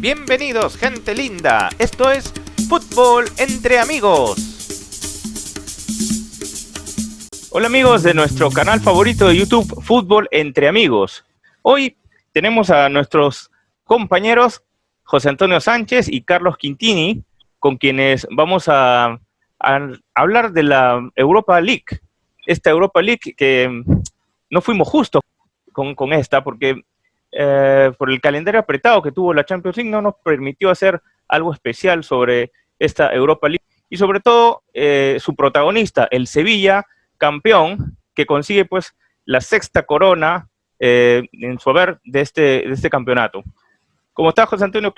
Bienvenidos, gente linda. Esto es Fútbol entre Amigos. Hola amigos de nuestro canal favorito de YouTube, Fútbol entre Amigos. Hoy tenemos a nuestros compañeros José Antonio Sánchez y Carlos Quintini, con quienes vamos a hablar de la Europa League. Esta Europa League que no fuimos justos con esta porque por el calendario apretado que tuvo la Champions League no nos permitió hacer algo especial sobre esta Europa League y sobre todo su protagonista, el Sevilla, campeón, que consigue pues la sexta corona en su haber de este campeonato. ¿Cómo estás, José Antonio?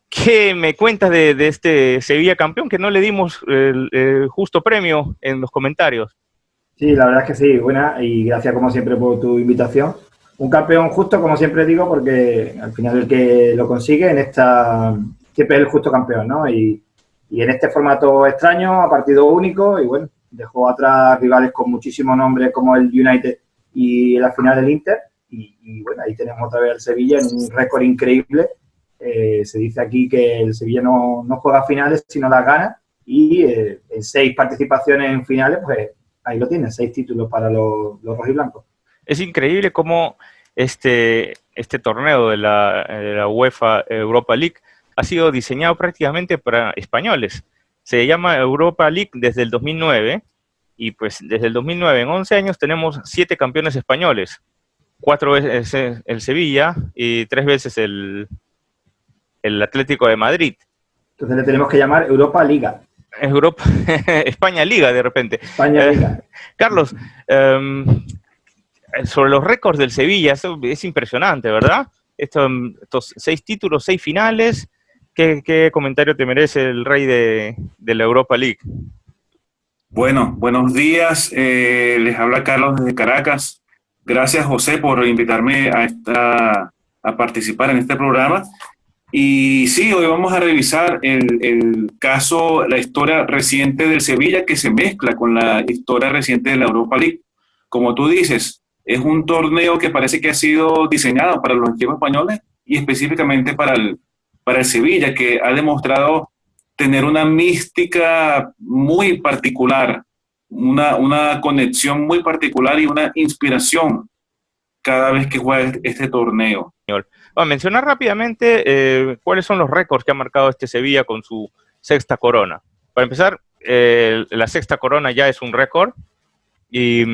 ¿Qué me cuentas de este Sevilla campeón que no le dimos el justo premio en los comentarios? Sí, la verdad es que sí, buena, y gracias como siempre por tu invitación. Un campeón justo, como siempre digo, porque al final el que lo consigue en esta siempre es el justo campeón, ¿no? Y en este formato extraño, a partido único, y bueno, dejó atrás rivales con muchísimos nombres como el United y la final del Inter. Y bueno, ahí tenemos otra vez al Sevilla en un récord increíble. Se dice aquí que el Sevilla no juega finales, sino las gana, y en 6 participaciones en finales, pues ahí lo tienen, 6 títulos para los rojiblancos. Es increíble cómo este torneo de la UEFA Europa League ha sido diseñado prácticamente para españoles. Se llama Europa League desde el 2009 y pues desde el 2009 en 11 años tenemos 7 campeones españoles. 4 veces el Sevilla y 3 veces el Atlético de Madrid. Entonces le tenemos que llamar Europa Liga. Europa, España Liga de repente. España Liga. Carlos, sobre los récords del Sevilla, eso es impresionante, ¿verdad? Estos 6 títulos, 6 finales. ¿Qué comentario te merece el rey de la Europa League? Bueno, buenos días. Les habla Carlos desde Caracas. Gracias, José, por invitarme a participar en este programa. Y sí, hoy vamos a revisar el caso, la historia reciente del Sevilla que se mezcla con la historia reciente de la Europa League. Como tú dices, es un torneo que parece que ha sido diseñado para los equipos españoles y específicamente para el Sevilla, que ha demostrado tener una mística muy particular, una conexión muy particular y una inspiración cada vez que juega este torneo. Bueno, mencionar rápidamente cuáles son los récords que ha marcado este Sevilla con su sexta corona. Para empezar, la sexta corona ya es un récord y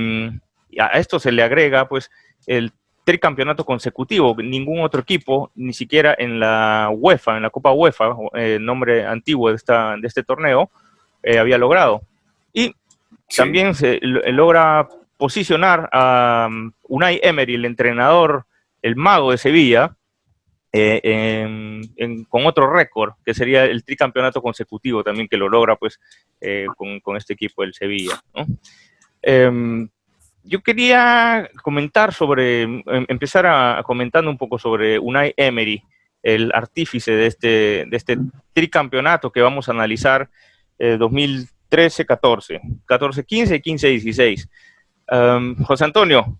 a esto se le agrega pues el tricampeonato consecutivo. Ningún otro equipo, ni siquiera en la UEFA, en la Copa UEFA, nombre antiguo de este torneo, había logrado. Y también se logra posicionar a Unai Emery, el entrenador, el mago de Sevilla, con otro récord, que sería el tricampeonato consecutivo también, que lo logra pues con este equipo del Sevilla, ¿no? Yo quería comentar empezar comentando un poco sobre Unai Emery, el artífice de este tricampeonato que vamos a analizar 2013-14, 14-15 y 15-16. José Antonio,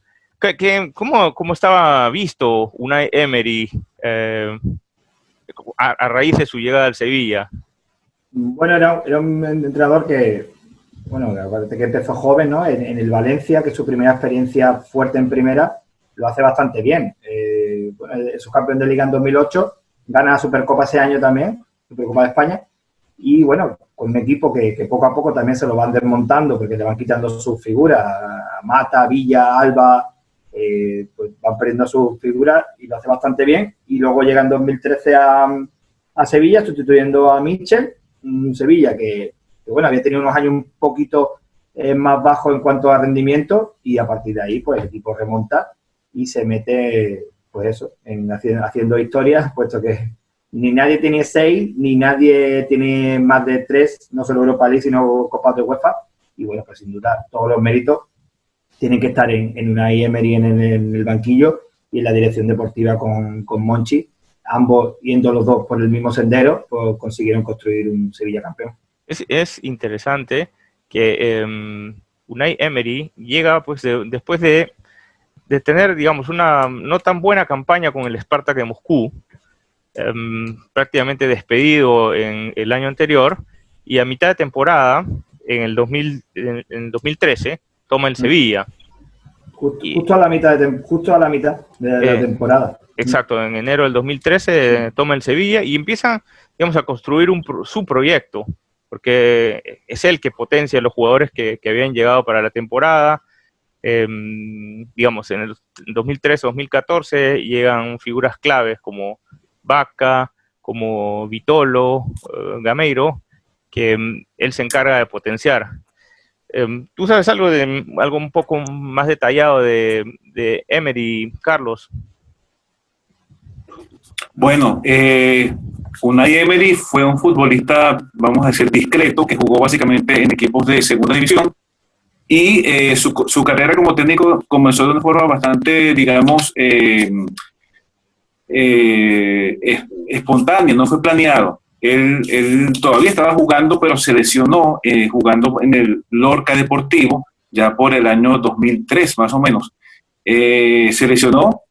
¿cómo estaba visto Unai Emery a raíz de su llegada al Sevilla? Bueno, era un entrenador que, bueno, aparte que empezó joven, ¿no? En el Valencia, que es su primera experiencia fuerte en primera, lo hace bastante bien. Bueno, es subcampeón de Liga en 2008, gana la Supercopa ese año también, Supercopa de España, y bueno, con un equipo que poco a poco también se lo van desmontando porque le van quitando sus figuras, Mata, Villa, Alba, pues van perdiendo sus figuras y lo hace bastante bien. Y luego llega en 2013 a Sevilla, sustituyendo a Mitchell, un Sevilla que bueno, había tenido unos años un poquito más bajos en cuanto a rendimiento, y a partir de ahí pues el equipo remonta y se mete, pues eso, haciendo historias, puesto que ni nadie tiene 6, ni nadie tiene más de 3, no solo Europa League, sino Copas de UEFA. Y bueno, pues sin duda, todos los méritos tienen que estar en Unai Emery en el banquillo y en la dirección deportiva con Monchi. Ambos, yendo los dos por el mismo sendero, pues consiguieron construir un Sevilla campeón. Es interesante que Unai Emery llega pues después de tener, digamos, una no tan buena campaña con el Spartak de Moscú. prácticamente despedido en el año anterior, y a mitad de temporada, en el 2013, toma el Sevilla. Justo a la mitad de la temporada. Exacto, en enero del 2013 toma el Sevilla y empieza, digamos, a construir su proyecto, porque es él que potencia a los jugadores que habían llegado para la temporada. Digamos, en el 2013-2014 llegan figuras claves como Vaca, como Vitolo, Gameiro, que él se encarga de potenciar. ¿Tú sabes algo un poco más detallado de Emery, Carlos? Bueno, Unai Emery fue un futbolista, vamos a decir, discreto, que jugó básicamente en equipos de segunda división, y su carrera como técnico comenzó de una forma bastante, digamos, espontánea, no fue planeado. Él todavía estaba jugando, pero se lesionó jugando en el Lorca Deportivo, ya por el año 2003 más o menos. Se lesionó,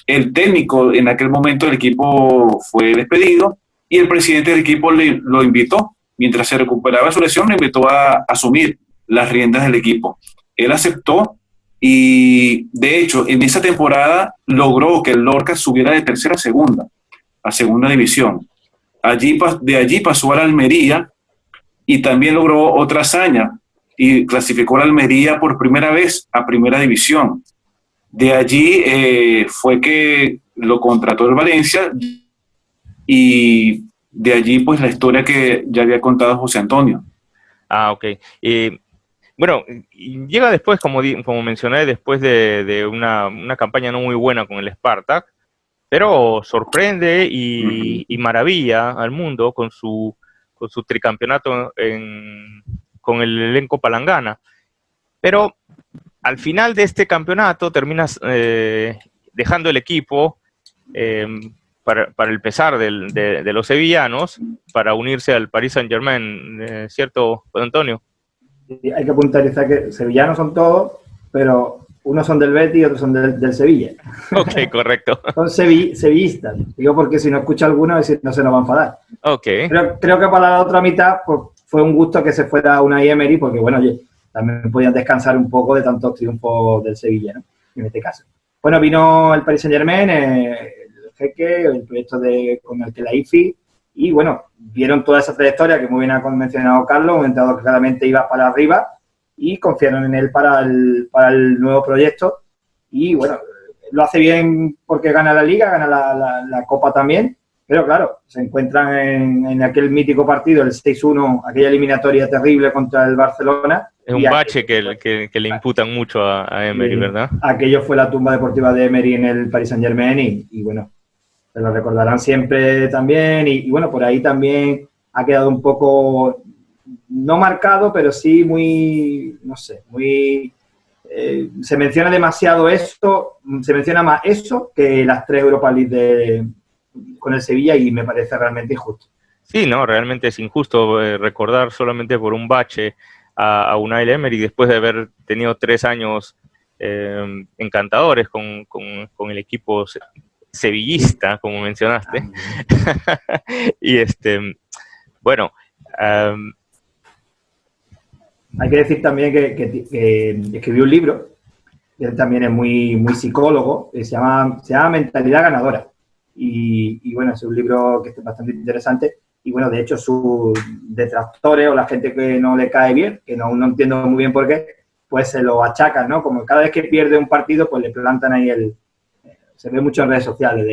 el técnico en aquel momento del equipo fue despedido y el presidente del equipo lo invitó, mientras se recuperaba su lesión, lo invitó a asumir las riendas del equipo. Él aceptó y, de hecho, en esa temporada logró que el Lorca subiera de tercera a segunda división. De allí pasó a la Almería y también logró otra hazaña y clasificó a la Almería por primera vez a primera división. De allí fue que lo contrató el Valencia y de allí pues la historia que ya había contado José Antonio. Ah, ok. Bueno, llega después, como mencioné, después de una campaña no muy buena con el Spartak, pero sorprende y maravilla al mundo con su tricampeonato con el elenco palangana. Pero al final de este campeonato terminas dejando el equipo para el pesar de los sevillanos, para unirse al Paris Saint-Germain, ¿cierto, Antonio? Hay que puntualizar que sevillanos son todos, pero unos son del Betis y otros son del Sevilla. Ok, correcto. Son sevillistas. Digo porque si no escucha alguno, no se nos va a enfadar. Ok. Creo que para la otra mitad pues, fue un gusto que se fuera Unai Emery, porque bueno, oye, también podían descansar un poco de tantos triunfos del Sevilla, ¿no? En este caso. Bueno, vino el Paris Saint-Germain, el jeque, el proyecto con el Kelaifi, y bueno, vieron toda esa trayectoria que muy bien ha mencionado Carlos, un entrenador que claramente iba para arriba, y confiaron en él para el nuevo proyecto. Y bueno, lo hace bien porque gana la Liga, gana la Copa también, pero claro, se encuentran en aquel mítico partido, el 6-1, aquella eliminatoria terrible contra el Barcelona. Es un bache que le imputan mucho a Emery, ¿verdad? Aquello fue la tumba deportiva de Emery en el Paris Saint-Germain y bueno, se lo recordarán siempre también. Y bueno, por ahí también ha quedado un poco, no marcado, pero sí muy, no sé, muy... se menciona demasiado esto, se menciona más eso que las 3 Europa League con el Sevilla y me parece realmente injusto. Sí, no, realmente es injusto recordar solamente por un bache a Unai Emery después de haber tenido 3 años encantadores con el equipo sevillista, como mencionaste. Y bueno... Hay que decir también que escribió un libro, que él también es muy, muy psicólogo, se llama Mentalidad Ganadora. Y bueno, es un libro que es bastante interesante. Y bueno, de hecho, sus detractores o la gente que no le cae bien, que no entiendo muy bien por qué, pues se lo achacan, ¿no? Como cada vez que pierde un partido, pues le plantan ahí se ve mucho en redes sociales,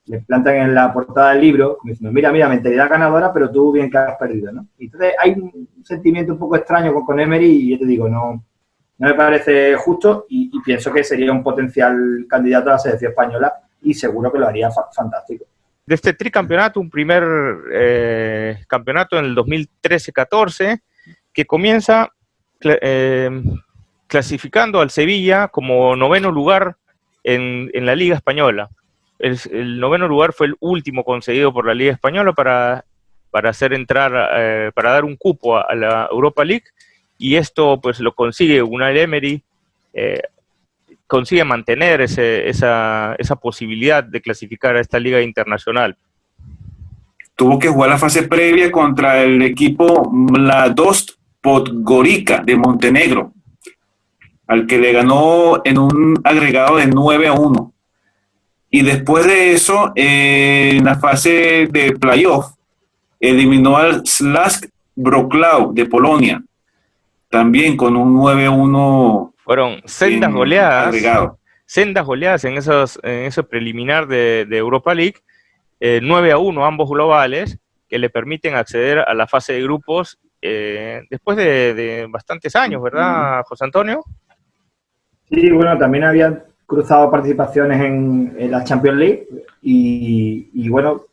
le plantan en la portada del libro, como diciendo, mira, mentalidad ganadora, pero tú bien que has perdido, ¿no? Y entonces hay un sentimiento un poco extraño con Emery y yo te digo, no me parece justo y pienso que sería un potencial candidato a la selección española y seguro que lo haría fantástico. De este tricampeonato, un primer campeonato en el 2013-14, que comienza clasificando al Sevilla como 9º lugar en la Liga Española. El 9º lugar fue el último concedido por la Liga Española para hacer entrar, para dar un cupo a la Europa League, y esto pues lo consigue Unai Emery, consigue mantener esa posibilidad de clasificar a esta liga internacional. tuvo que jugar la fase previa contra el equipo Mladost Podgorica de Montenegro, al que le ganó en un agregado de 9-1. Y después de eso, en la fase de playoff, eliminó al Śląsk Wrocław de Polonia, también con un 9-1. Fueron sendas goleadas en ese preliminar de Europa League, 9-1 ambos globales, que le permiten acceder a la fase de grupos después de bastantes años, ¿verdad, José Antonio? Sí, bueno, también habían cruzado participaciones en la Champions League y bueno,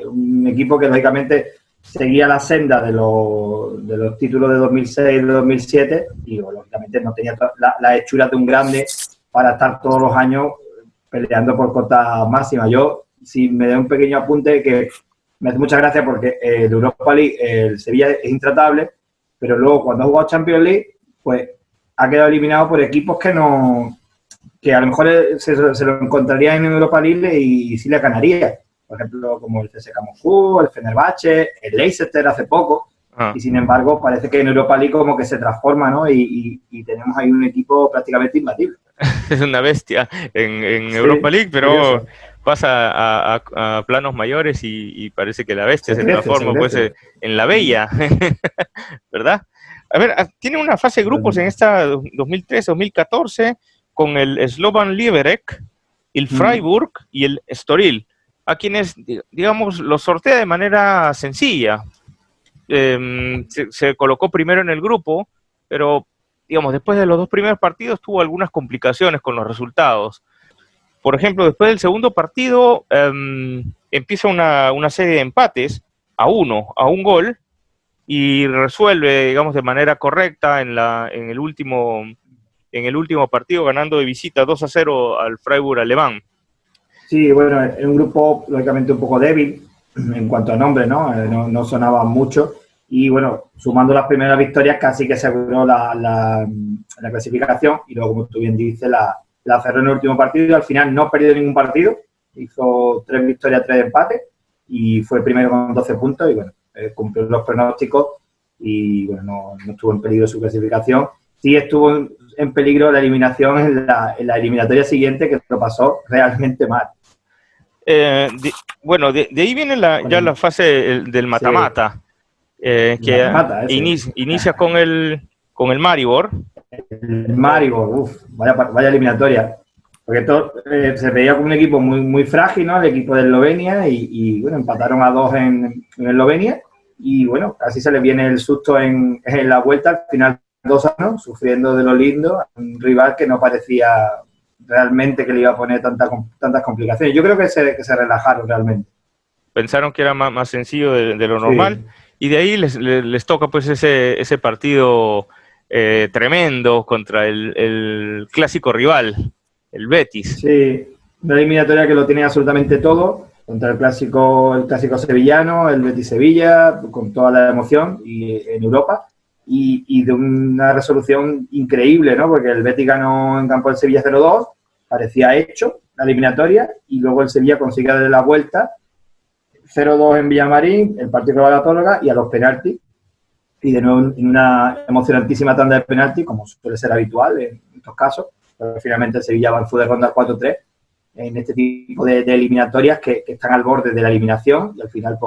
un equipo que lógicamente seguía la senda de los títulos de 2006 y de 2007 y lógicamente no tenía la hechura de un grande para estar todos los años peleando por cotas máximas. Yo, si me da un pequeño apunte, que me hace mucha gracia porque el Europa League, el Sevilla es intratable, pero luego cuando ha jugado Champions League, pues ha quedado eliminado por equipos que a lo mejor se lo encontraría en Europa League y sí le ganaría. Por ejemplo, como el CSKA Moscú, el Fenerbahce, el Leicester hace poco. Y sin embargo, parece que en Europa League como que se transforma, ¿no? Y tenemos ahí un equipo prácticamente imbatible. Es una bestia en Europa League, pero curioso. Pasa a planos mayores y parece que la bestia se transforma pues en la bella, ¿verdad? A ver, tiene una fase de grupos en esta 2013-2014 con el Slovan Liberec, el Freiburg y el Estoril, a quienes, digamos, los sortea de manera sencilla. Se colocó primero en el grupo, pero, digamos, después de los dos primeros partidos tuvo algunas complicaciones con los resultados. Por ejemplo, después del segundo partido empieza una serie de empates a un gol, y resuelve, digamos, de manera correcta en el último partido, ganando de visita 2-0 al Freiburg alemán. Sí, bueno, es un grupo lógicamente un poco débil en cuanto a nombre, ¿no? No sonaba mucho y bueno, sumando las primeras victorias casi que aseguró la clasificación y luego, como tú bien dices, la cerró en el último partido y al final no perdió ningún partido, hizo 3 victorias, 3 empates y fue primero con 12 puntos y bueno, cumplió los pronósticos y bueno, no estuvo en peligro su clasificación. Sí estuvo en peligro la eliminación en la eliminatoria siguiente, que lo pasó realmente mal. Bueno, de ahí viene ya la fase del mata-mata, que inicia con el Maribor. El Maribor, vaya eliminatoria. Porque se veía como un equipo muy, muy frágil, ¿no? El equipo de Eslovenia y bueno, empataron a 2 en Eslovenia y bueno, casi se les viene el susto en la vuelta, al final 2-1, sufriendo de lo lindo, un rival que no parecía realmente que le iba a poner tantas complicaciones. Yo creo que se relajaron realmente. Pensaron que era más sencillo de lo normal, sí. Y de ahí les toca pues ese partido tremendo contra el clásico rival, el Betis. Sí, una eliminatoria que lo tiene absolutamente todo, contra el clásico sevillano, el Betis-Sevilla, con toda la emoción y en Europa. Y de una resolución increíble, ¿no? Porque el Betis ganó en campo del Sevilla 0-2, parecía hecho la eliminatoria, y luego el Sevilla consigue darle la vuelta, 0-2 en Villamarín, el partido de la Tóloga y a los penaltis, y de nuevo en una emocionantísima tanda de penaltis, como suele ser habitual en estos casos, pero finalmente el Sevilla avanzó de ronda 4-3 en este tipo de eliminatorias que están al borde de la eliminación, y al final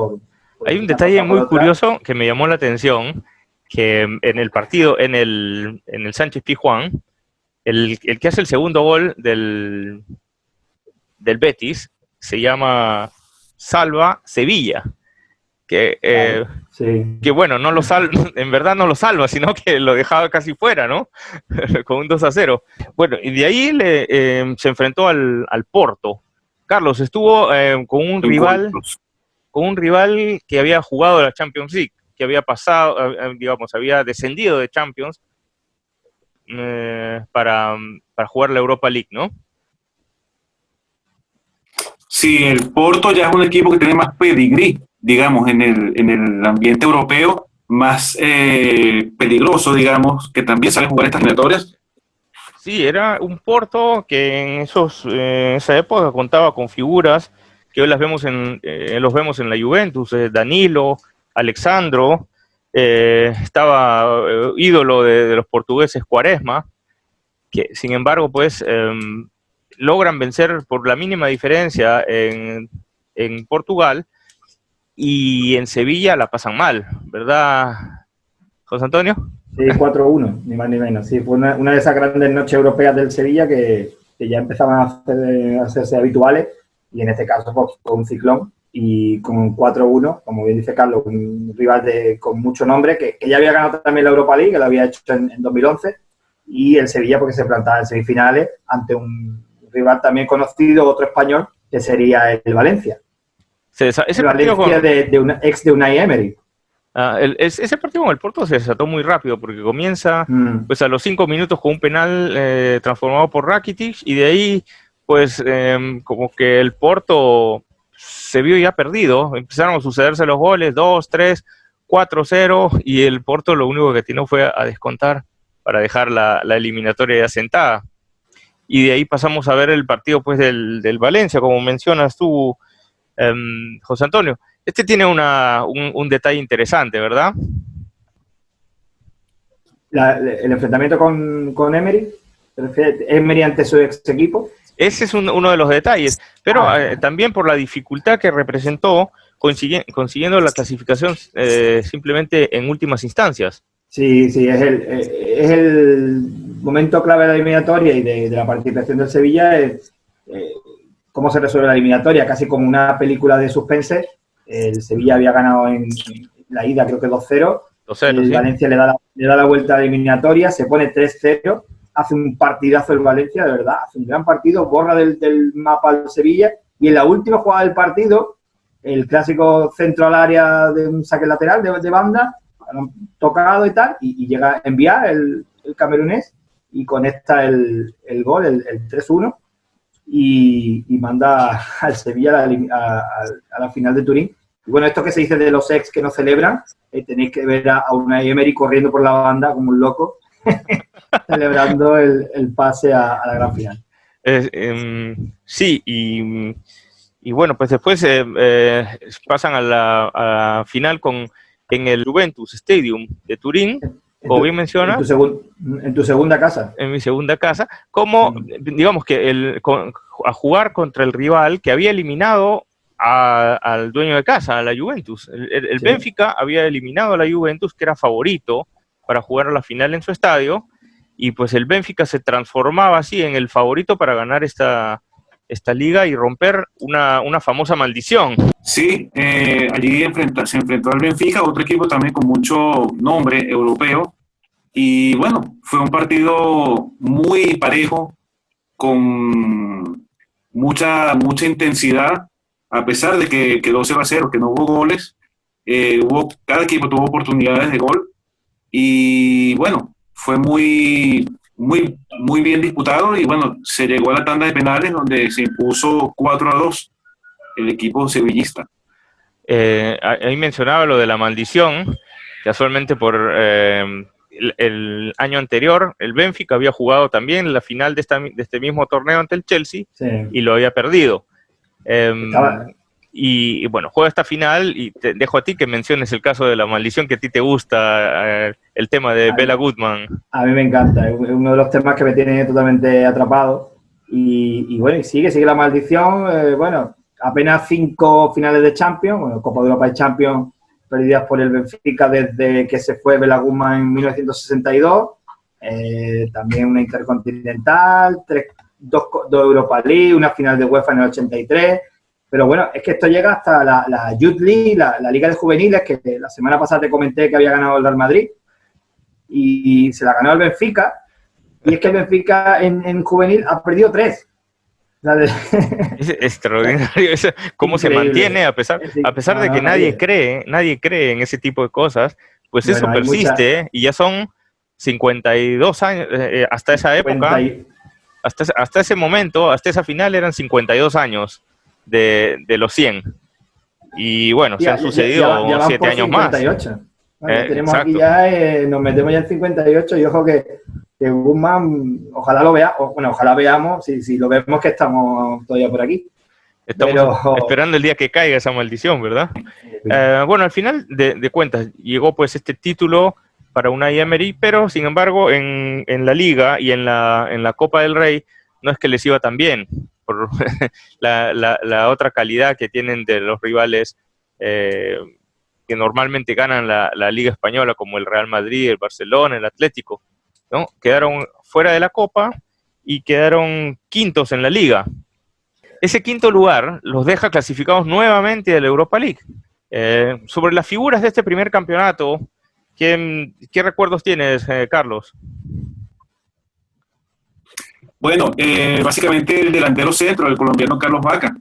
Hay un detalle muy curioso que me llamó la atención, que en el partido, en el Sánchez Pizjuán, el que hace el segundo gol del Betis se llama Salva Sevilla, que bueno, en verdad no lo salva, sino que lo dejaba casi fuera, ¿no? Con un 2-0. Bueno, y de ahí se enfrentó al Porto. Carlos, estuvo con un rival que había jugado la Champions League, que había pasado, digamos, había descendido de Champions para jugar la Europa League, ¿no? Sí, el Porto ya es un equipo que tiene más pedigrí, digamos, en el ambiente europeo, más peligroso, digamos, que también sabe jugar estas eliminatorias. Sí, era un Porto que en esa época contaba con figuras que hoy los vemos en la Juventus, Danilo, Alexandro, estaba ídolo de los portugueses Quaresma, que sin embargo pues logran vencer por la mínima diferencia en Portugal, y en Sevilla la pasan mal, ¿verdad, José Antonio? Sí, 4-1, ni más ni menos. Sí, fue una de esas grandes noches europeas del Sevilla que ya empezaban a hacerse habituales, y en este caso pues, con un ciclón y con 4-1, como bien dice Carlos, un rival con mucho nombre, que ya había ganado también la Europa League, que lo había hecho en 2011, y el Sevilla porque se plantaba en semifinales ante un rival también conocido, otro español, que sería el Valencia. Ese Valencia partido ex de Unai Emery. Ese partido con el Porto se desató muy rápido porque comienza pues a los 5 minutos con un penal transformado por Rakitic, y de ahí pues como que el Porto se vio ya perdido, empezaron a sucederse los goles, 2-3, 4-0, y el Porto lo único que tiene fue a descontar para dejar la eliminatoria ya sentada, y de ahí pasamos a ver el partido pues del Valencia, como mencionas tú, José Antonio. Este tiene un detalle interesante, ¿verdad? El enfrentamiento con Emery, Emery ante su ex equipo. Ese es uno de los detalles, pero también por la dificultad que representó consiguiendo la clasificación simplemente en últimas instancias. Sí, es el momento clave de la eliminatoria y de la participación del Sevilla, es cómo se resuelve la eliminatoria, casi como una película de suspense. El Sevilla había ganado en la ida, creo que 2-0. El sí. Valencia le da la vuelta a la eliminatoria, se pone 3-0, hace un partidazo el Valencia, de verdad, hace un gran partido, borra del mapa al Sevilla, y en la última jugada del partido, el clásico centro al área de un saque lateral de banda, tocado y tal, y llega a enviar el camerunés, y conecta el gol, el 3-1, y manda al Sevilla a la final de Turín. Y bueno, esto que se dice de los ex que no celebran, tenéis que ver a Unai Emery corriendo por la banda como un loco, celebrando el pase a la gran final. Sí, y bueno, pues después pasan a la final en el Juventus Stadium de Turín, como bien mencionas. En tu segunda casa. En mi segunda casa, como, digamos que a jugar contra el rival que había eliminado al dueño de casa, a la Juventus. El sí. Benfica había eliminado a la Juventus, que era favorito para jugar a la final en su estadio, y pues el Benfica se transformaba así en el favorito para ganar esta liga y romper una famosa maldición. Sí, allí se enfrentó al Benfica, otro equipo también con mucho nombre europeo, y bueno, fue un partido muy parejo, con mucha intensidad, a pesar de que quedó 0-0, que no hubo goles, cada equipo tuvo oportunidades de gol, y bueno, fue muy bien disputado, y bueno, se llegó a la tanda de penales donde se impuso 4-2 el equipo sevillista. Ahí mencionaba lo de la maldición, casualmente por el año anterior, el Benfica había jugado también la final de este mismo torneo ante el Chelsea, sí, y lo había perdido. Y bueno, juega esta final, y te dejo a ti que menciones el caso de la maldición, que a ti te gusta, el tema de Bela Goodman. A mí me encanta, es uno de los temas que me tiene totalmente atrapado, y bueno, y sigue la maldición. Bueno, apenas 5 finales de Champions, bueno, Copa de Europa y Champions perdidas por el Benfica desde que se fue Bela Goodman en 1962, también una Intercontinental, 2 Europa League, una final de UEFA en el 83, pero bueno, es que esto llega hasta la Youth League, la Liga de Juveniles, que la semana pasada te comenté que había ganado el Real Madrid, y se la ganó el Benfica, y es que el Benfica en juvenil ha perdido 3. Es extraordinario cómo se mantiene a pesar de que nadie cree en ese tipo de cosas, pues bueno, eso persiste, y ya son 52 años, hasta esa época, hasta ese momento, hasta esa final eran 52 años de los 100, y bueno, se han sucedido 7 años 58. Más. Bueno, tenemos aquí ya, nos metemos ya en 58, y ojo que Guzmán, ojalá lo vea, ojalá veamos, si lo vemos, que estamos todavía por aquí. Estamos esperando el día que caiga esa maldición, ¿verdad? Bueno, al final de cuentas llegó pues este título para Unai Emery, pero sin embargo en la Liga y en la Copa del Rey no es que les iba tan bien por la otra calidad que tienen de los rivales que normalmente ganan la Liga Española, como el Real Madrid, el Barcelona, el Atlético, ¿no? Quedaron fuera de la Copa y quedaron quintos en la Liga. Ese quinto lugar los deja clasificados nuevamente de la Europa League. Sobre las figuras de este primer campeonato, ¿qué recuerdos tienes, Carlos? Bueno, básicamente el delantero centro, el colombiano Carlos Vaca,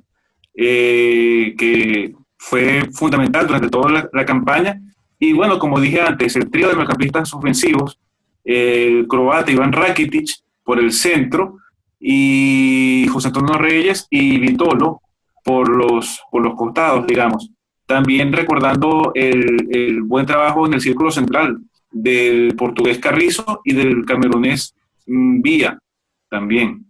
que fue fundamental durante toda la campaña. Y bueno, como dije antes, el trío de mediocampistas ofensivos, el croata Iván Rakitic por el centro, y José Antonio Reyes y Vitolo por los costados, digamos. También recordando el buen trabajo en el círculo central del portugués Carrizo y del camerunés Villa también.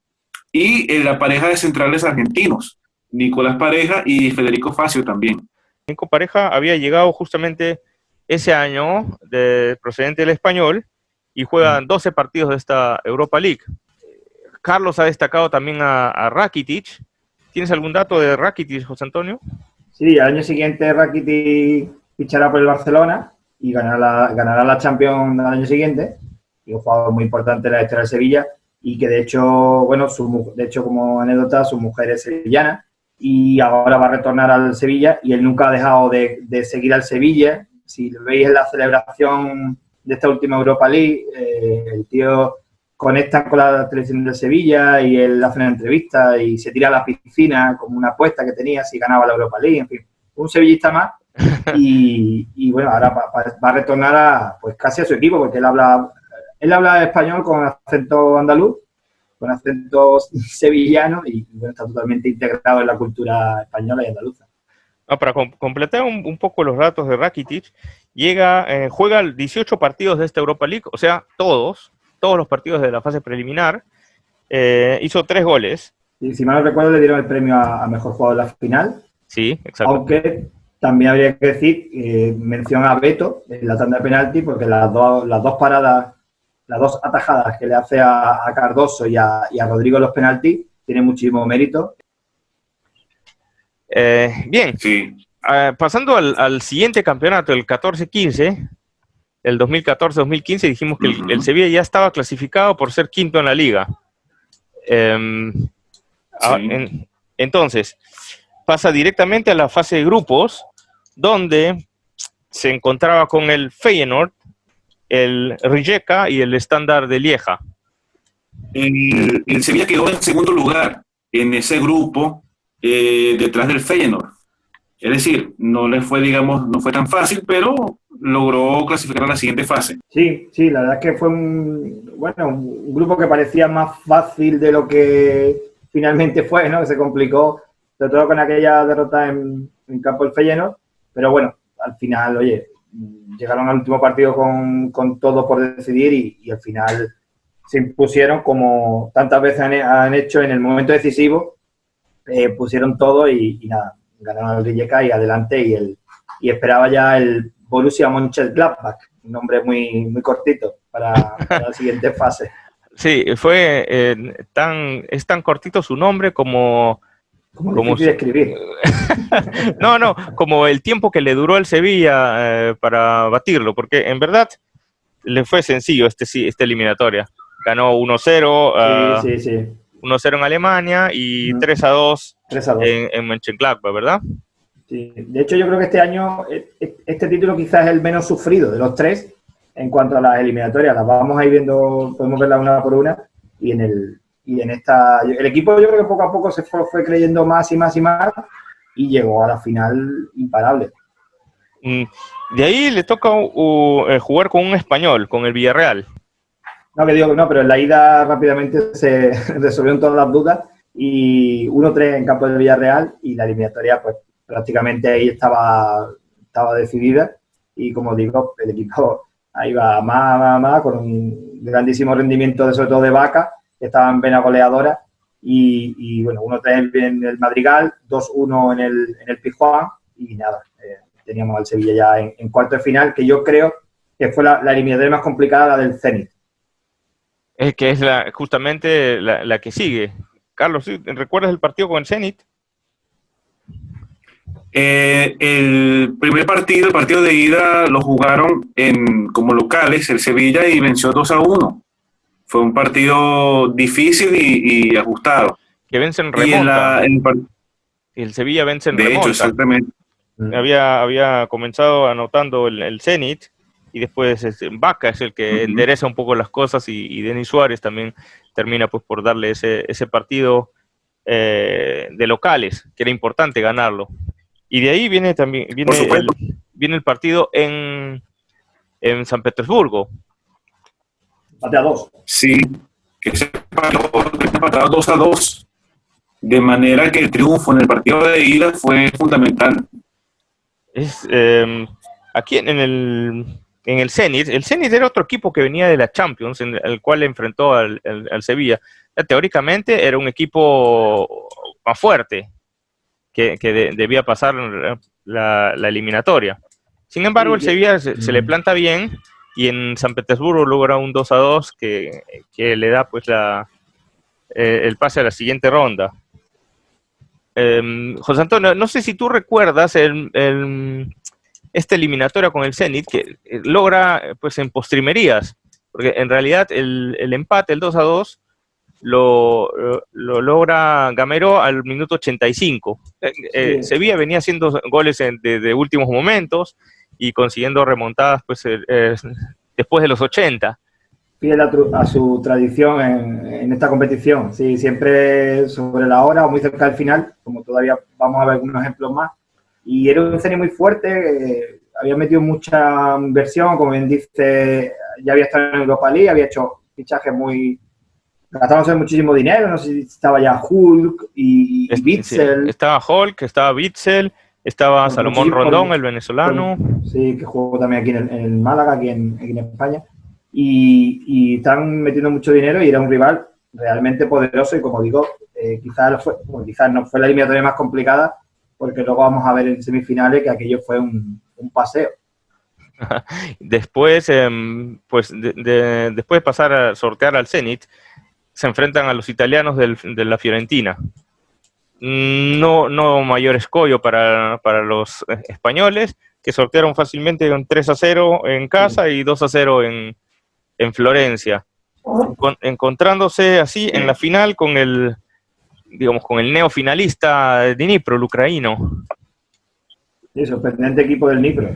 Y la pareja de centrales argentinos, Nicolás Pareja y Federico Facio también. Nico Pareja había llegado justamente ese año procedente del Español y juegan 12 partidos de esta Europa League. Carlos ha destacado también a Rakitic. ¿Tienes algún dato de Rakitic, José Antonio? Sí, al año siguiente Rakitic fichará por el Barcelona y ganará la Champions al año siguiente. Y un jugador muy importante en la historia del Sevilla y que de hecho, bueno, como anécdota, su mujer es sevillana y ahora va a retornar al Sevilla y él nunca ha dejado de seguir al Sevilla. Si lo veis en la celebración de esta última Europa League, el tío conecta con la televisión de Sevilla y él hace una entrevista y se tira a la piscina como una apuesta que tenía si ganaba la Europa League, en fin, un sevillista más y bueno, ahora va a retornar pues casi a su equipo porque él habla español con acento andaluz, con acento sevillano y bueno, está totalmente integrado en la cultura española y andaluza. Para completar un poco los datos de Rakitic, juega 18 partidos de esta Europa League, o sea, todos los partidos de la fase preliminar, hizo 3 goles. Y si mal no recuerdo, le dieron el premio a mejor jugador de la final. Sí, exacto. Aunque también habría que decir, mención a Beto en la tanda de penalti, porque las dos paradas, las dos atajadas que le hace a Cardoso y a Rodrigo en los penaltis, tienen muchísimo mérito. Bien, sí. Pasando al siguiente campeonato, el 14-15, el 2014-2015, dijimos que el Sevilla ya estaba clasificado por ser quinto en la liga. Entonces, pasa directamente a la fase de grupos, donde se encontraba con el Feyenoord, el Rijeka y el Standard de Lieja. El Sevilla quedó en segundo lugar en ese grupo, detrás del Feyenoord. Es decir, no le fue, digamos, no fue tan fácil, pero logró clasificar a la siguiente fase. Sí, la verdad es que fue un grupo que parecía más fácil de lo que finalmente fue, ¿no? Que se complicó, sobre todo con aquella derrota en campo del Feyenoord, pero bueno, al final, oye, llegaron al último partido con todo por decidir y al final se impusieron como tantas veces han hecho en el momento decisivo, pusieron todo y nada, ganaron al Rijeka y adelante y esperaba ya el Borussia Mönchengladbach, un nombre muy, muy cortito para la siguiente fase. Sí, es tan cortito su nombre como difícil de escribir. No, como el tiempo que le duró al Sevilla para batirlo, porque en verdad le fue sencillo esta eliminatoria. Ganó 1-0, sí. 1-0 en Alemania y 3-2 en Mönchengladbach, ¿verdad? Sí. De hecho, yo creo que este año este título quizás es el menos sufrido de los tres en cuanto a las eliminatorias. Las vamos a ir viendo, podemos verlas una por una y el equipo yo creo que poco a poco se fue creyendo más y más y llegó a la final imparable. De ahí le toca jugar con un español, con el Villarreal. Pero en la ida rápidamente se resolvieron todas las dudas y 1-3 en campo del Villarreal y la eliminatoria pues prácticamente ahí estaba decidida y como digo, el equipo ahí va más con un grandísimo rendimiento sobre todo de Vaca, que estaba en vena goleadora y bueno, 1-3 en el Madrigal, 2-1 en el Pizjuán y nada, teníamos al Sevilla ya en cuarto de final, que yo creo que fue la eliminatoria más complicada, la del Zenit. Es que es justamente la que sigue. Carlos, ¿recuerdas el partido con el Zenit? El primer partido, el partido de ida, lo jugaron como locales el Sevilla y venció 2-1. Fue un partido difícil y ajustado. Que vence en remonta. Y el Sevilla vence en de remonta. hecho, exactamente. Había comenzado anotando el Zenit y después Vaca es el que endereza un poco las cosas y Denis Suárez también termina pues por darle ese partido de locales, que era importante ganarlo. Y de ahí viene también viene el partido en San Petersburgo. Empate a 2. Sí, que se empató 2-2. De manera que el triunfo en el partido de ida fue fundamental. Aquí en el Zenit, el Zenit era otro equipo que venía de la Champions, en el cual enfrentó al Sevilla. Teóricamente era un equipo más fuerte, que debía pasar la eliminatoria. Sin embargo, el Sevilla se le planta bien y en San Petersburgo logra un 2-2 que le da pues el pase a la siguiente ronda. José Antonio, no sé si tú recuerdas esta eliminatoria con el Zenit que logra pues en postrimerías, porque en realidad el empate, el 2-2, lo logra Gamero al minuto 85. Sí. Sevilla venía haciendo goles de últimos momentos y consiguiendo remontadas pues después de los 80. Fiel a su tradición en esta competición, sí, siempre sobre la hora o muy cerca del final, como todavía vamos a ver algunos ejemplos más. Y era un Zenit muy fuerte, había metido mucha inversión, como bien dice, ya había estado en Europa League, había hecho fichajes gastándose muchísimo dinero, no sé si estaba ya Hulk y Witsel. Sí, estaba Hulk, estaba Witsel, estaba Salomón Rondón, el venezolano. Sí, que jugó también aquí en el Málaga, aquí en España. Y están metiendo mucho dinero y era un rival realmente poderoso y como digo, quizás no fue la eliminatoria más complicada porque luego vamos a ver en semifinales que aquello fue un paseo. Después, pues después de pasar a sortear al Zenit, se enfrentan a los italianos de la Fiorentina. No mayor escollo para los españoles, que sortearon fácilmente un 3-0 en casa y 2-0 en Florencia, encontrándose así en la final con el neofinalista Dnipro, el ucraniano. Sí, sorprendente equipo del Dnipro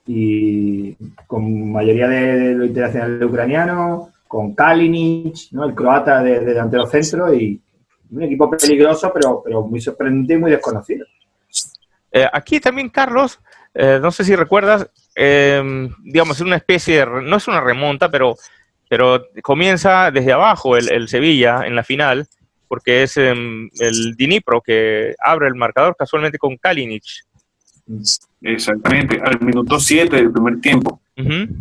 y con mayoría de lo internacional ucraniano, con Kalinic, ¿no? El croata de delantero centro y un equipo peligroso pero muy sorprendente y muy desconocido. Aquí también, Carlos, no sé si recuerdas, digamos, es una especie no es una remonta, pero comienza desde abajo el Sevilla en la final, porque es el Dnipro que abre el marcador casualmente con Kalinic. Exactamente, al minuto 7 del primer tiempo.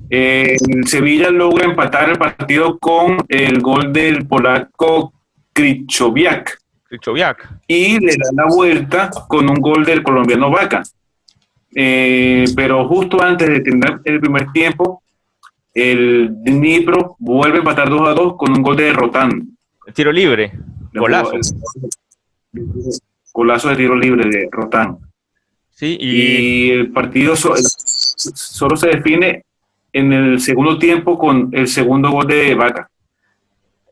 El Sevilla logra empatar el partido con el gol del polaco Krychowiak. Y le da la vuelta con un gol del colombiano Vaca. Pero justo antes de terminar el primer tiempo, el Dnipro vuelve a empatar 2-2 con un gol de Rotán. El tiro libre, golazo. Golazo de tiro libre de Rotán. Sí, y el partido solo se define en el segundo tiempo con el segundo gol de Vaca.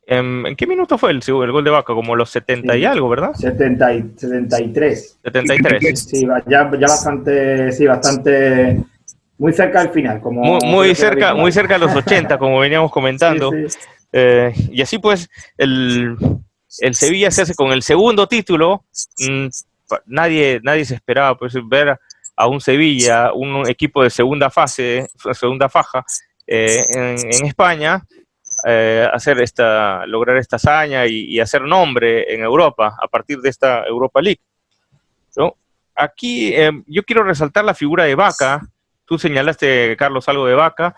¿En qué minuto fue el gol de Vaca? Como los 70 y algo, ¿verdad? 73. 73. Sí, ya bastante, muy cerca del final. Muy cerca de los 80, como veníamos comentando. Sí. Y así pues, el Sevilla se hace con el segundo título. Nadie se esperaba pues ver a un Sevilla, un equipo de segunda faja en España, lograr esta hazaña y hacer nombre en Europa a partir de esta Europa League, ¿no? Aquí yo quiero resaltar la figura de Vaca. Tú señalaste, Carlos, algo de Vaca.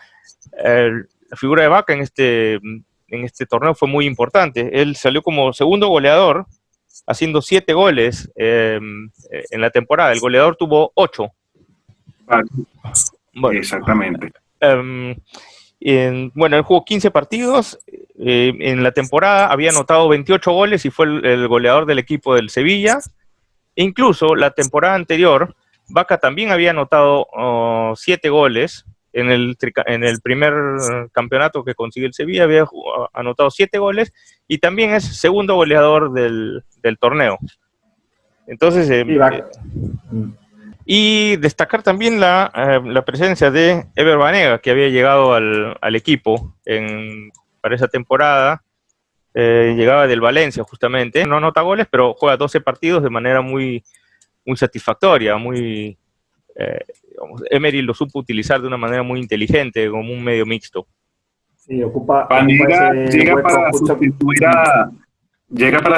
La figura de Vaca en este torneo fue muy importante. Él salió como segundo goleador haciendo 7 goles en la temporada. El goleador tuvo 8. Bueno, exactamente. Bueno, él jugó 15 partidos. En la temporada había anotado 28 goles y fue el goleador del equipo del Sevilla. E incluso la temporada anterior, Vaca también había anotado 7 goles. En el primer campeonato que consiguió el Sevilla había anotado 7 goles y también es segundo goleador del torneo. Entonces, y destacar también la presencia de Ever Banega, que había llegado al equipo para esa temporada. Llegaba del Valencia justamente, no anota goles, pero juega 12 partidos de manera muy, muy satisfactoria, muy... Emery lo supo utilizar de una manera muy inteligente, como un medio mixto. Sí, ocupa llega para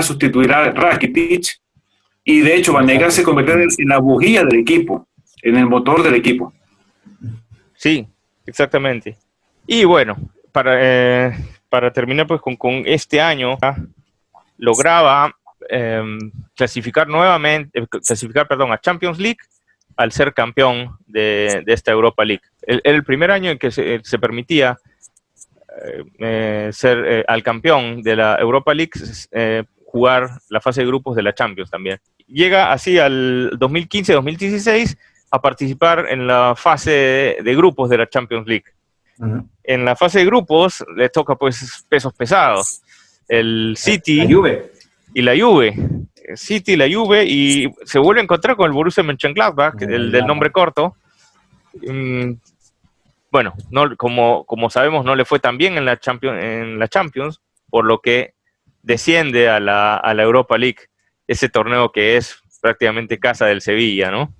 sustituir a Rakitic, y de hecho Banega se convierte en la bujía del equipo, en el motor del equipo. Sí, exactamente. Y bueno, para terminar pues con este año, lograba clasificar a Champions League al ser campeón de esta Europa League. Era el primer año en que se permitía ser al campeón de la Europa League, jugar la fase de grupos de la Champions también. Llega así al 2015-2016 a participar en la fase de grupos de la Champions League. Uh-huh. En la fase de grupos le toca pues pesos pesados, el City y la Juve. City, la Juve, y se vuelve a encontrar con el Borussia Mönchengladbach, del nombre corto. Bueno, como sabemos, no le fue tan bien en la Champions, por lo que desciende a la Europa League, ese torneo que es prácticamente casa del Sevilla, ¿no?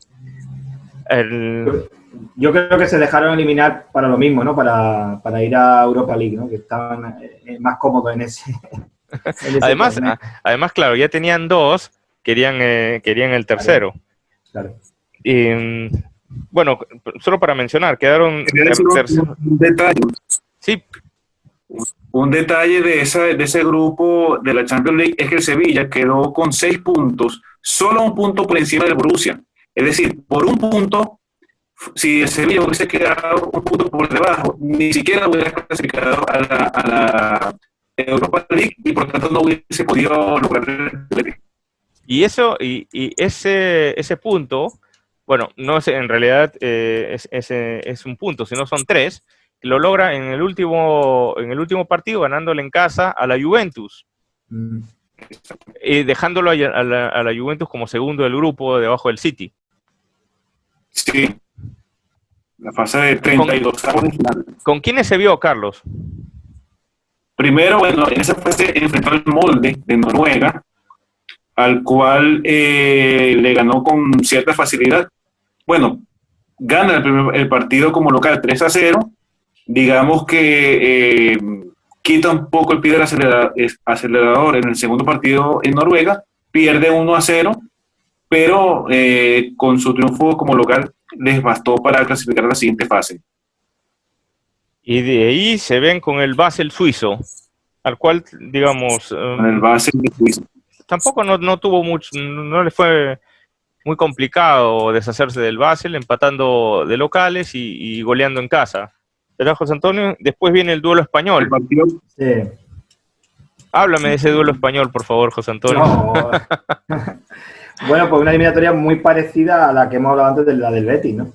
Yo creo que se dejaron eliminar para lo mismo, ¿no? Para ir a Europa League, ¿no? Que estaban más cómodos en ese... Además, claro, ya tenían 2, querían el tercero. Claro. Y, bueno, solo para mencionar, quedaron un detalle. Sí. Un detalle de ese grupo de la Champions League es que el Sevilla quedó con 6 puntos, solo un punto por encima del Borussia. Es decir, por un punto, si el Sevilla hubiese quedado un punto por debajo, ni siquiera hubiera clasificado a la Europa League y por tanto no hubiese podido lograr el... Y ese punto, bueno, no es en realidad es un punto, sino son 3, lo logra en el último partido ganándole en casa a la Juventus, y dejándolo a la Juventus como segundo del grupo debajo del City. Sí, la fase de 32 avos. ¿Con quiénes se vio, Carlos? Primero, bueno, en esa fase enfrentó al Molde de Noruega, al cual le ganó con cierta facilidad. Bueno, gana el partido como local 3-0. Digamos que quita un poco el pie del acelerador en el segundo partido en Noruega, pierde 1-0, pero con su triunfo como local les bastó para clasificar a la siguiente fase. Y de ahí se ven con el Basel suizo, al cual, digamos... Con el Basel de Suiza. Tampoco no tuvo mucho, no le fue muy complicado deshacerse del Basel, empatando de locales y goleando en casa. ¿Verdad, José Antonio? Después viene el duelo español. Sí. Háblame de ese duelo español, por favor, José Antonio. No. Bueno, pues una eliminatoria muy parecida a la que hemos hablado antes de la del Betis, ¿no?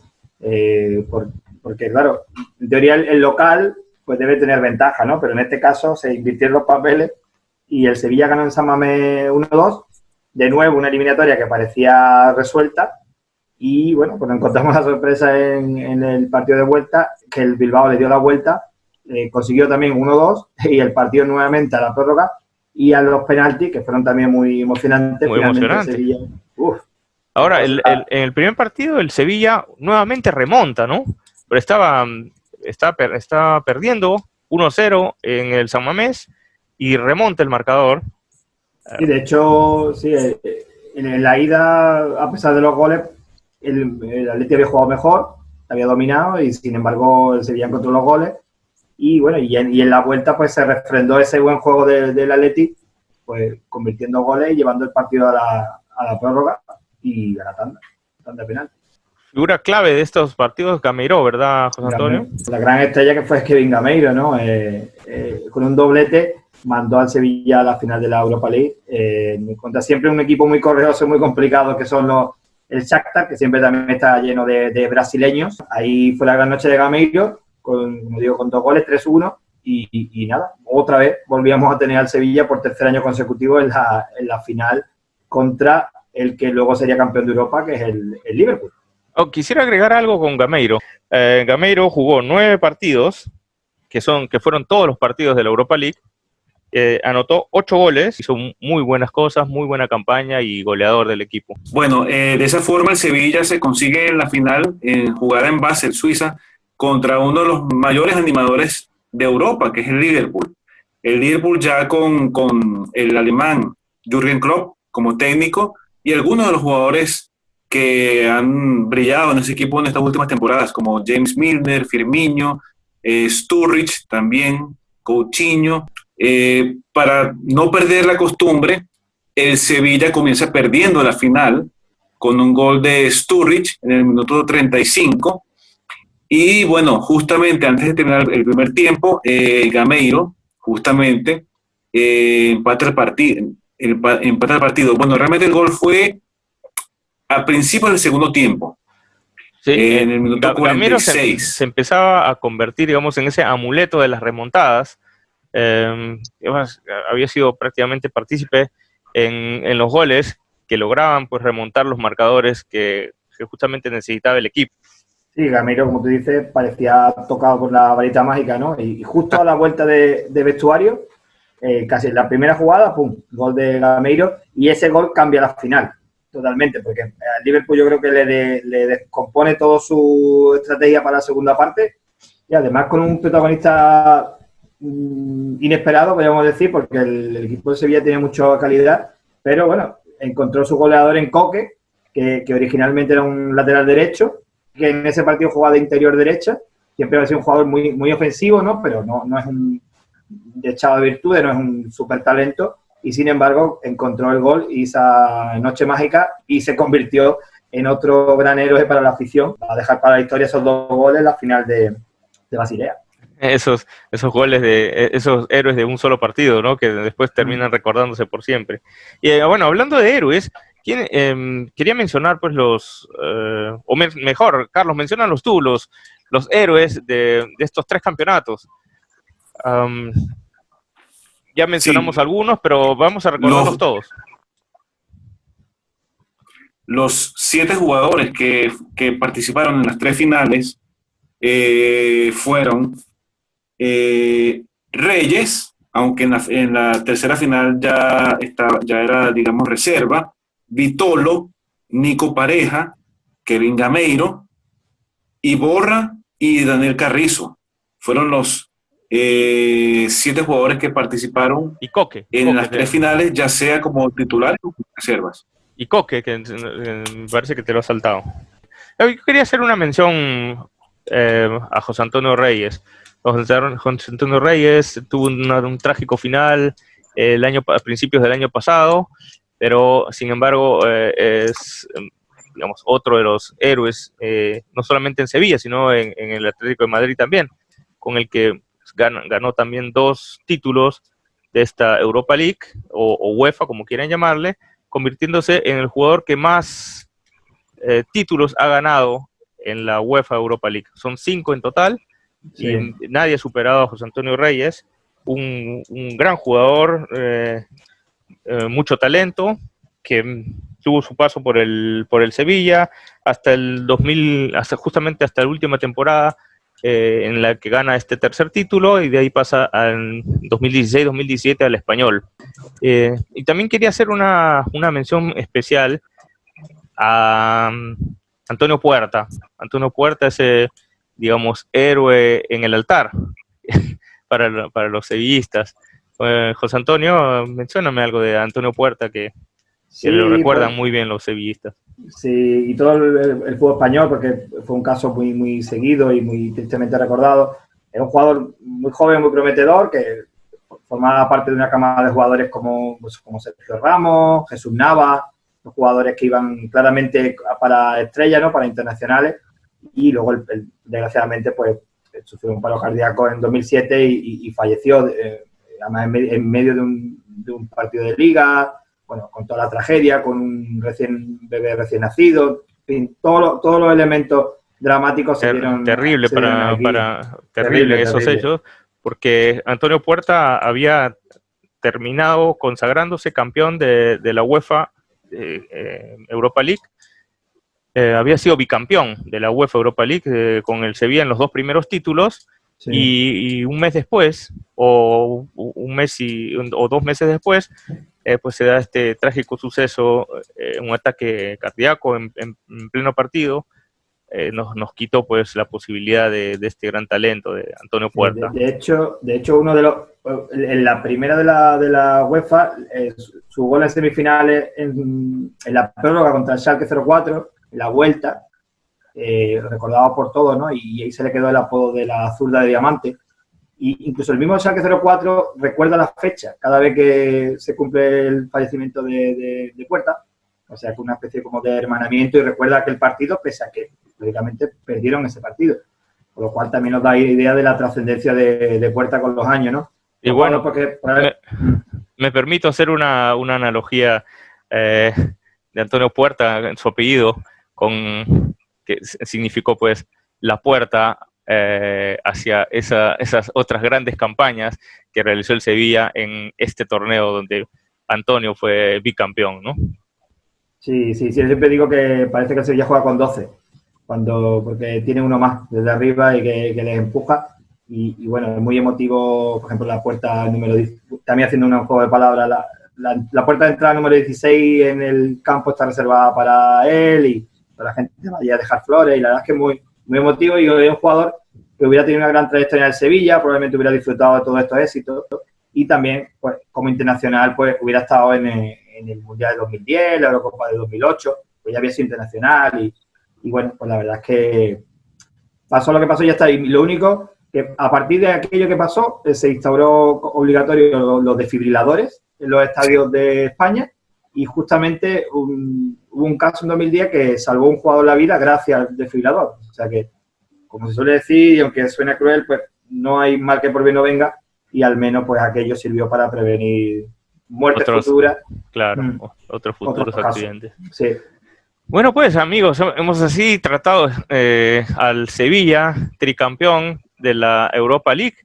Porque, claro, en teoría el local pues debe tener ventaja, ¿no? Pero en este caso se invirtieron los papeles y el Sevilla ganó en San Mamés 1-2. De nuevo, una eliminatoria que parecía resuelta. Y, bueno, pues nos encontramos la sorpresa en el partido de vuelta, que el Bilbao le dio la vuelta, consiguió también 1-2 y el partido nuevamente a la prórroga y a los penaltis, que fueron también muy emocionantes. Muy emocionantes. Sevilla, ahora, en el primer partido el Sevilla nuevamente remonta, ¿no? Pero estaba perdiendo 1-0 en el San Mamés y remonta el marcador. Sí, de hecho, sí, en la ida, a pesar de los goles, el Atleti había jugado mejor, había dominado y sin embargo el Sevilla encontró los goles y bueno, y en la vuelta pues se refrendó ese buen juego del Atleti pues convirtiendo goles y llevando el partido a la prórroga y a la tanda penal. Figura clave de estos partidos, Gameiro, ¿verdad, José Antonio? La gran estrella que fue Kevin Gameiro, ¿no? Con un doblete mandó al Sevilla a la final de la Europa League. Contra siempre un equipo muy correoso, muy complicado, que son el Shakhtar, que siempre también está lleno de brasileños. Ahí fue la gran noche de Gameiro, como digo, con 2 goles, 3-1. Y nada, otra vez volvíamos a tener al Sevilla por tercer año consecutivo en la final contra el que luego sería campeón de Europa, que es el Liverpool. Quisiera agregar algo con Gameiro. Gameiro jugó 9 partidos, que fueron todos los partidos de la Europa League. Anotó 8 goles, hizo muy buenas cosas, muy buena campaña y goleador del equipo. Bueno, de esa forma el Sevilla se consigue en la final, jugada en Basel, Suiza, contra uno de los mayores animadores de Europa, que es el Liverpool. El Liverpool ya con el alemán Jürgen Klopp como técnico y algunos de los jugadores que han brillado en ese equipo en estas últimas temporadas, como James Milner, Firmino, Sturridge también, Coutinho. Para no perder la costumbre, el Sevilla comienza perdiendo la final con un gol de Sturridge en el minuto 35. Y bueno, justamente antes de terminar el primer tiempo, Gameiro justamente empata el partido. Bueno, realmente el gol fue a principios del segugo tiempo. Sí, en el minuto 46. Se empezaba a convertir, digamos, en ese amuleto de las remontadas. Había sido prácticamente partícipe en los goles que lograban pues remontar los marcadores que justamente necesitaba el equipo. Sí, Gameiro, como tú dices, parecía tocado por la varita mágica, ¿no? Y justo a la vuelta de vestuario, casi en la primera jugada, pum, gol de Gameiro, y ese gol cambia la final totalmente, porque al Liverpool yo creo que le descompone toda su estrategia para la segunda parte, y además con un protagonista inesperado, podríamos decir, porque el equipo de Sevilla tiene mucha calidad, pero bueno, encontró su goleador en Coque, que originalmente era un lateral derecho, que en ese partido jugaba de interior derecha, siempre ha sido un jugador muy, muy ofensivo, ¿no? Pero no es un dechado de virtudes, no es un súper talento, y sin embargo encontró el gol y esa noche mágica y se convirtió en otro gran héroe para la afición. Va a dejar para la historia esos 2 goles en la final de Basilea. Esos goles de esos héroes de un solo partido, ¿no? Que después terminan recordándose por siempre. Y bueno, hablando de héroes, quería mencionar pues mejor, Carlos, menciónalos tú, los héroes de estos 3 campeonatos. Ya mencionamos algunos, pero vamos a recordarlos todos. Los 7 jugadores que participaron en las 3 finales fueron Reyes, aunque en la tercera final ya era, digamos, reserva, Vitolo, Nico Pareja, Kevin Gameiro, Iborra y Daniel Carrizo. Fueron los 7 jugadores que participaron en las 3 finales, ya sea como titulares o como reservas. Y Coque, que me parece que te lo has saltado. Yo quería hacer una mención a José Antonio Reyes. José Antonio Reyes tuvo un trágico final a principios del año pasado, pero sin embargo es, digamos, otro de los héroes, no solamente en Sevilla, sino en el Atlético de Madrid también, con el que ganó también 2 títulos de esta Europa League, o UEFA, como quieran llamarle, convirtiéndose en el jugador que más títulos ha ganado en la UEFA Europa League. Son 5 en total, sí. Y nadie ha superado a José Antonio Reyes, un gran jugador, mucho talento, que tuvo su paso por el Sevilla hasta el 2000, justamente hasta la última temporada, en la que gana este tercer título, y de ahí pasa al 2016-2017 al Español. Y también quería hacer una mención especial a Antonio Puerta. Antonio Puerta es, digamos, héroe en el altar para los sevillistas. José Antonio, mencióname algo de Antonio Puerta que lo recuerdan muy bien los sevillistas. Sí, y todo el fútbol español, porque fue un caso muy, muy seguido y muy tristemente recordado. Es un jugador muy joven, muy prometedor, que formaba parte de una camada de jugadores como Sergio Ramos, Jesús Nava, los jugadores que iban claramente para estrellas, ¿no? Para internacionales, y luego, desgraciadamente, pues sufrió un paro cardíaco en 2007 y falleció, además en medio de un partido de liga, bueno, con toda la tragedia, con un bebé recién nacido, en fin, todos los elementos dramáticos se dieron. Terrible terrible esos hechos, porque Antonio Puerta había terminado consagrándose campeón de la UEFA Europa League. Había sido bicampeón de la UEFA Europa League con el Sevilla en los 2 primeros títulos, sí. y un mes después, o 2 meses después, pues se da este trágico suceso, un ataque cardíaco en pleno partido. Nos quitó pues la posibilidad de este gran talento de Antonio Puerta. De hecho, uno de en la primera de la UEFA, su gol en semifinales en la prórroga contra el Schalke 04, en la vuelta, recordado por todos, ¿no? Y ahí se le quedó el apodo de la zurda de diamante. Y incluso el mismo Schalke 04 recuerda la fecha cada vez que se cumple el fallecimiento de Puerta. O sea, que una especie como de hermanamiento, y recuerda aquel partido, pese a que lógicamente perdieron ese partido. Por lo cual también nos da idea de la trascendencia de Puerta con los años, ¿no? Y bueno, porque me permito hacer una analogía de Antonio Puerta en su apellido, que significó pues la puerta hacia esas otras grandes campañas que realizó el Sevilla en este torneo donde Antonio fue bicampeón, ¿no? Sí, yo siempre digo que parece que el Sevilla juega con 12, porque tiene uno más desde arriba y que les empuja. Y bueno, es muy emotivo, por ejemplo, la puerta número 10, también haciendo un juego de palabras, la puerta de entrada número 16 en el campo está reservada para él, y para la gente vaya a dejar flores, y la verdad es que es muy, muy emotivo, y es un jugador que hubiera tenido una gran trayectoria en el Sevilla, probablemente hubiera disfrutado de todos estos éxitos, y también, pues, como internacional, pues hubiera estado en el Mundial de 2010, la Eurocopa de 2008, pues ya había sido internacional, y bueno, pues la verdad es que pasó lo que pasó y ya está. Y lo único que a partir de aquello que pasó, se instauró obligatorio los desfibriladores en los estadios de España, y justamente hubo un caso en 2010 que salvó a un jugador la vida gracias al desfibrilador. O sea que, como se suele decir, y aunque suene cruel, pues no hay mal que por bien no venga, y al menos pues aquello sirvió para prevenir muertes futuras. Claro, otros futuros accidentes. Sí. Bueno, pues amigos, hemos así tratado al Sevilla, tricampeón de la Europa League.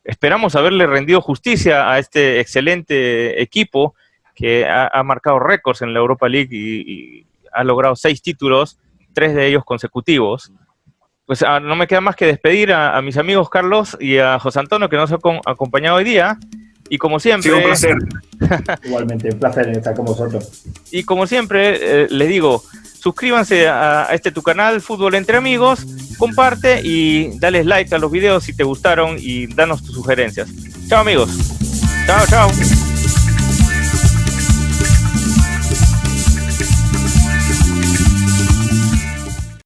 Esperamos haberle rendido justicia a este excelente equipo que ha marcado récords en la Europa League y ha logrado 6 títulos, 3 de ellos consecutivos. Pues no me queda más que despedir a mis amigos Carlos y a José Antonio, que nos ha acompañado hoy día. Y como siempre... Sí, un placer. Igualmente, un placer estar con vosotros. Y como siempre, les digo, suscríbanse a tu canal Fútbol Entre Amigos, comparte y dale like a los videos si te gustaron y danos tus sugerencias. Chao amigos. Chao.